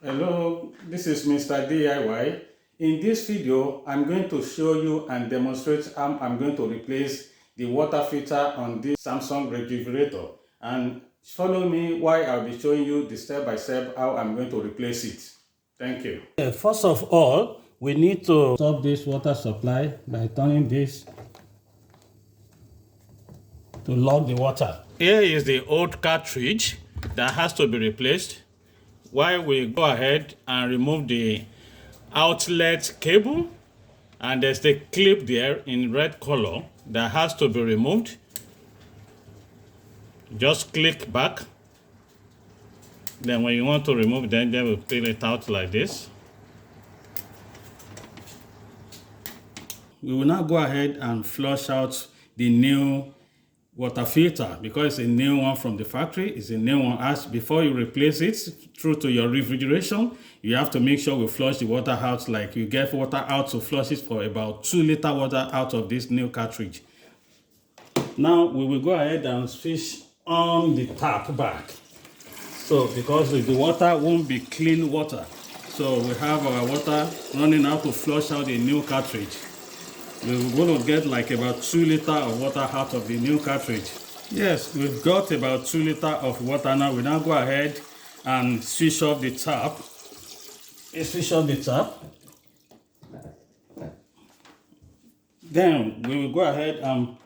Hello, this is Mr. DIY. In this video, I'm going to show you and demonstrate how I'm going to replace the water filter on this Samsung refrigerator. And follow me while I'll be showing you the step-by-step how I'm going to replace it. Thank you. First of all, we need to stop this water supply by turning this to lock the water. Here is the old cartridge that has to be replaced. While we go ahead and remove the outlet cable, and there's the clip there in red color that has to be removed. Just click back. Then when you want to remove them, then we'll peel it out like this. We will now go ahead and flush out the new water filter because it's a new one from the factory. It's a new one. As before you replace it through to your refrigeration, you have to make sure we flush the water out. Like you get water out to flush it for about 2 liter water out of this new cartridge. Now we will go ahead and switch on the tap back. So because the water won't be clean water, so we have our water running out to flush out the new cartridge. We're going to get like about 2 liters of water out of the new cartridge. Yes, we've got about 2 liters of water now. We now go ahead and switch off the tap. Switch off the tap. Then we will go ahead and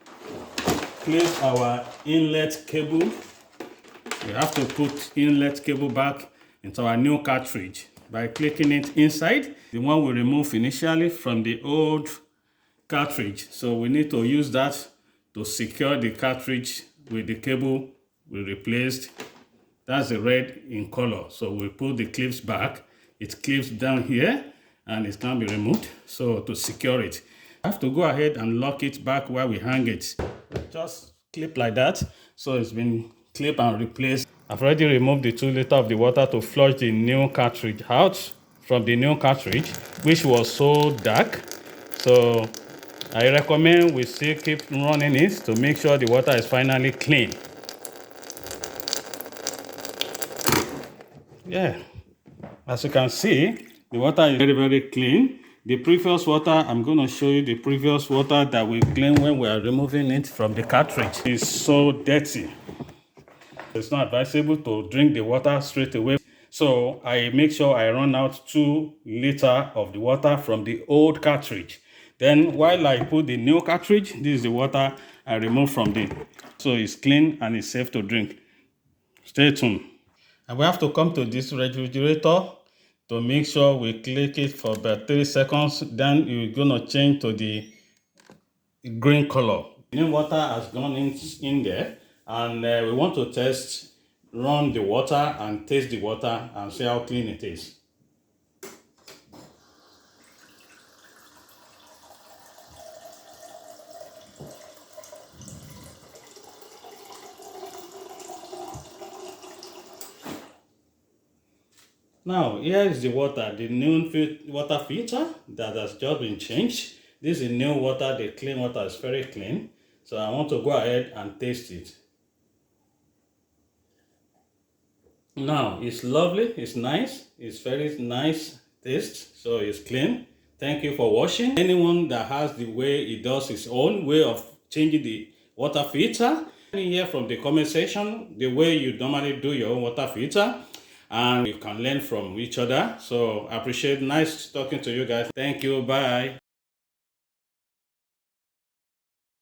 place our inlet cable. We have to put inlet cable back into our new cartridge by clicking it inside. The one we removed initially from the old cartridge. So we need to use that to secure the cartridge with the cable we replaced. That's the red in color. So we put the clips back. It clips down here and it can be removed. So to secure it, I have to go ahead and lock it back where we hang it. Just clip like that. So it's been clipped and replaced. I've already removed the 2 liters of the water to flush the new cartridge out from the new cartridge, which was so dark. So I recommend we still keep running it to make sure the water is finally clean. Yeah, as you can see, the water is very, very clean. The previous water, I'm going to show you the previous water that we cleaned when we are removing it from the cartridge. It's so dirty. It's not advisable to drink the water straight away. So I make sure I run out 2 liters of the water from the old cartridge. Then while I put the new cartridge, this is the water I remove from it. So it's clean and it's safe to drink. Stay tuned. And we have to come to this refrigerator to make sure we click it for about 3 seconds. Then you're going to change to the green color. New water has gone in there, and we want to run the water and taste the water and see how clean it is. Now, here is the water, the new water filter that has just been changed. This is new water, the clean water is very clean. So I want to go ahead and taste it. Now, it's lovely, it's nice, it's very nice taste, so it's clean. Thank you for watching. Anyone that has the way he does his own way of changing the water filter, let me hear from the comment section the way you normally do your own water filter, and you can learn from each other. So I appreciate nice talking to you guys. Thank you. Bye.